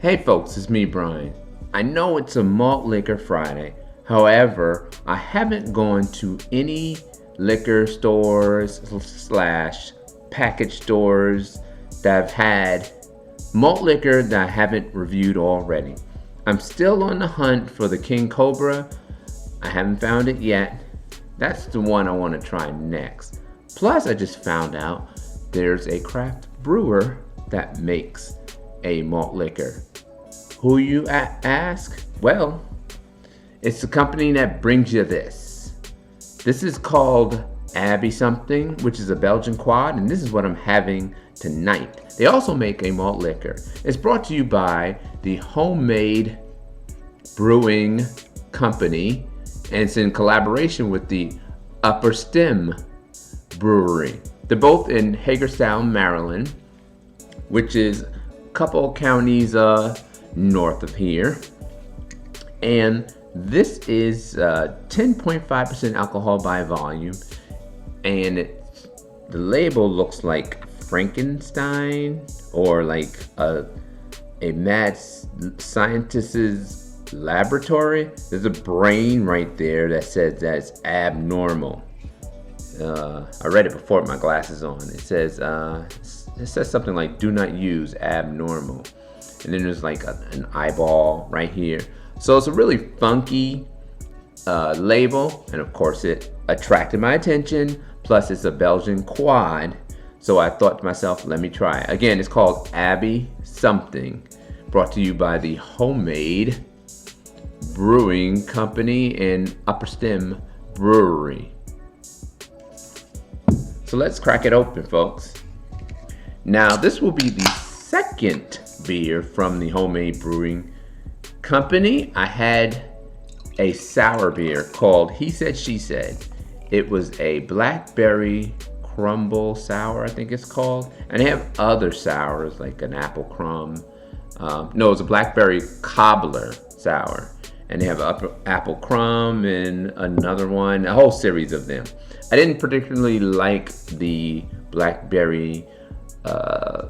Hey folks, it's me, Brian. I know it's a malt liquor Friday. However, I haven't gone to any liquor stores slash package stores that have had malt liquor that I haven't reviewed already. I'm still on the hunt for the King Cobra. I haven't found it yet. That's the one I want to try next. Plus, I just found out there's a craft brewer that makes a malt liquor. Who you ask? Well, it's the company that brings you this. This is called Abbey something, which is a Belgian quad, and this is what I'm having tonight. They also make a malt liquor. It's brought to you by the Homemade Brewing Company, and it's in collaboration with the Upper Stem Brewery. They're both in Hagerstown, Maryland, which is a couple counties north of here. And this is 10.5% alcohol by volume, and the label looks like Frankenstein or like a mad scientist's laboratory. There's a brain right there that says that's abnormal. I read it before with my glasses on. It says something like "Do not use abnormal," and then there's like an eyeball right here. So it's a really funky label, and of course it attracted my attention. Plus, it's a Belgian quad, so I thought to myself, "Let me try it." Again, it's called Abbey something, brought to you by the Homemade Brewing Company and Upper Stem Brewery. So let's crack it open, folks. Now, this will be the second beer from the Homemade Brewing Company. I had a sour beer called He Said, She Said. It was a blackberry crumble sour, I think it's called. And they have other sours like an apple crumb. No, it's a blackberry cobbler sour. And they have apple crumb and another one, a whole series of them. I didn't particularly like the blackberry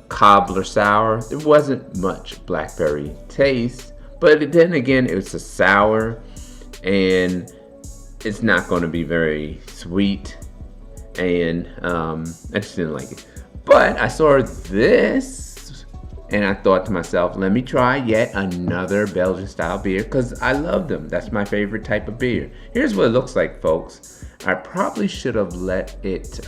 cobbler sour. It wasn't much blackberry taste, but then again, it's a sour and it's not going to be very sweet, and I just didn't like it. But I saw this and I thought to myself, let me try yet another Belgian style beer because I love them. That's my favorite type of beer. Here's what it looks like, folks. I probably should have let it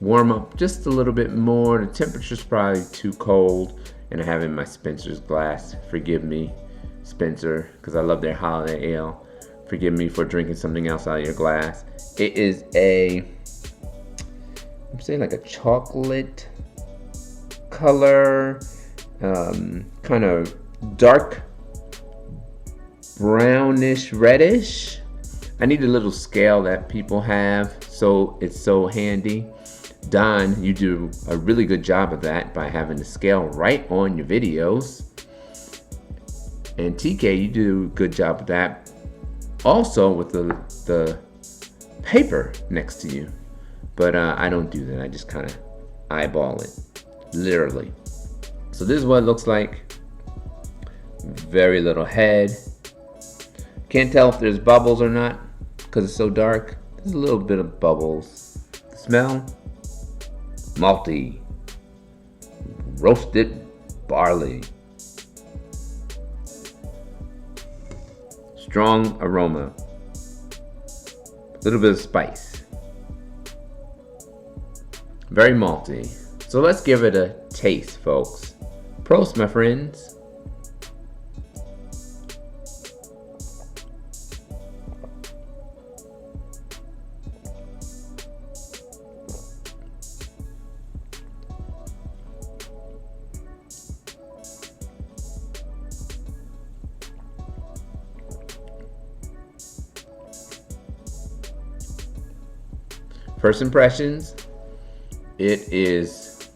warm up just a little bit more. The temperature's probably too cold, and I have it in my Spencer's glass. Forgive me, Spencer, because I love their holiday ale. Forgive me for drinking something else out of your glass. It is I'm saying like a chocolate color, kind of dark brownish reddish. I need a little scale that people have, so it's so handy. Don, you do a really good job of that by having the scale right on your videos. And TK, you do a good job of that also with the paper next to you. But I don't do that. I just kind of eyeball it, literally. So this is what it looks like. Very little head. Can't tell if there's bubbles or not because it's so dark. There's a little bit of bubbles. The smell, malty, roasted barley, strong aroma, a little bit of spice, very malty. So let's give it a taste, folks. Prost, my friends. First impressions, it is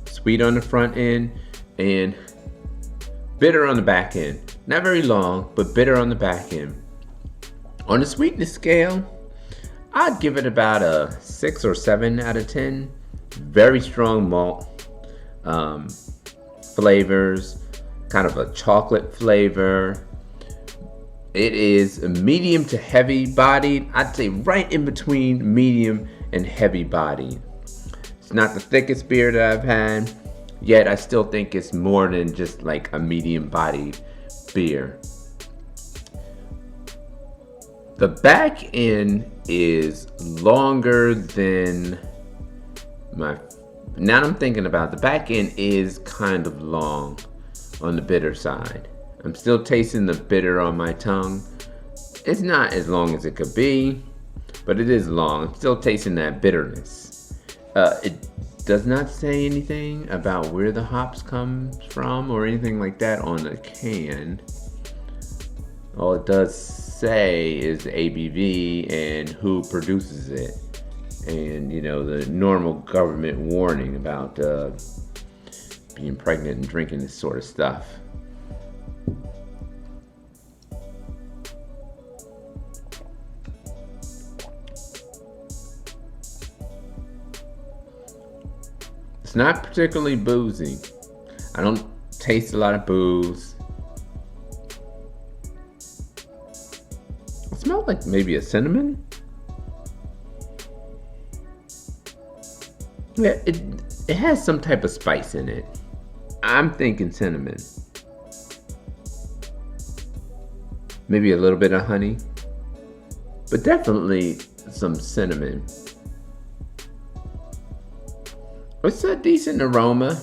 sweet on the front end and bitter on the back end. Not very long, but bitter on the back end. On the sweetness scale, I'd give it about a 6 or 7 out of 10. Very strong malt flavors. kind of a chocolate flavor. It is medium to heavy bodied. I'd say right in between medium and heavy bodied. It's not the thickest beer that I've had, yet I still think it's more than just like a medium bodied beer. The back end is longer than now I'm thinking about it, the back end is kind of long on the bitter side. I'm still tasting the bitter on my tongue. It's not as long as it could be, but it is long. I'm still tasting that bitterness. It does not say anything about where the hops come from or anything like that on the can. All it does say is ABV and who produces it. And, you know, the normal government warning about being pregnant and drinking this sort of stuff. It's not particularly boozy. I don't taste a lot of booze. It smells like maybe a cinnamon. Yeah, it has some type of spice in it. I'm thinking cinnamon. Maybe a little bit of honey. But definitely some cinnamon. It's a decent aroma.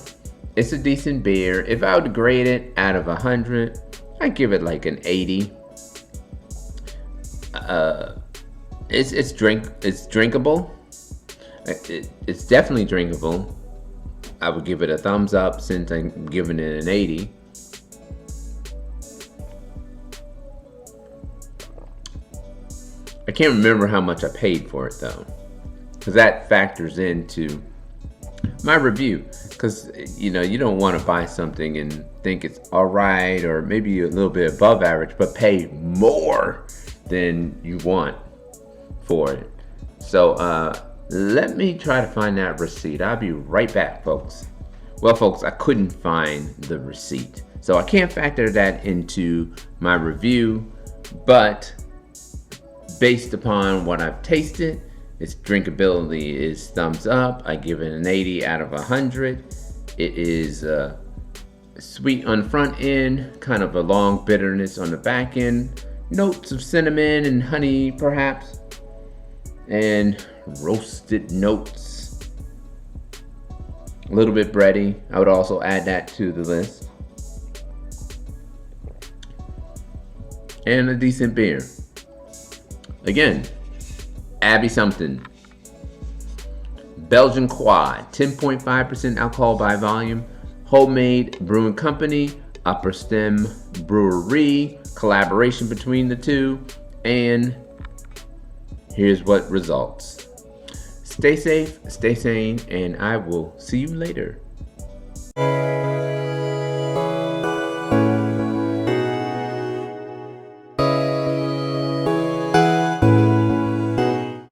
It's a decent beer. If I were to grade it out of 100, I'd give it like an 80. It's drinkable. It's definitely drinkable. I would give it a thumbs up since I'm giving it an 80. I can't remember how much I paid for it though, because that factors into my review. Because you know, you don't want to buy something and think it's all right or maybe a little bit above average, but pay more than you want for it. So let me try to find that receipt. I'll be right back, folks. Well, folks, I couldn't find the receipt, so I can't factor that into my review, but based upon what I've tasted, its drinkability is thumbs up. I give it an 80 out of 100. It is sweet on the front end, kind of a long bitterness on the back end, notes of cinnamon and honey perhaps, and roasted notes. A little bit bready. I would also add that to the list. And a decent beer. Again, Abbey something. Belgian Quad, 10.5% alcohol by volume. Homemade brewing company, Upper Stem Brewery, collaboration between the two, and here's what results. Stay safe, stay sane, and I will see you later.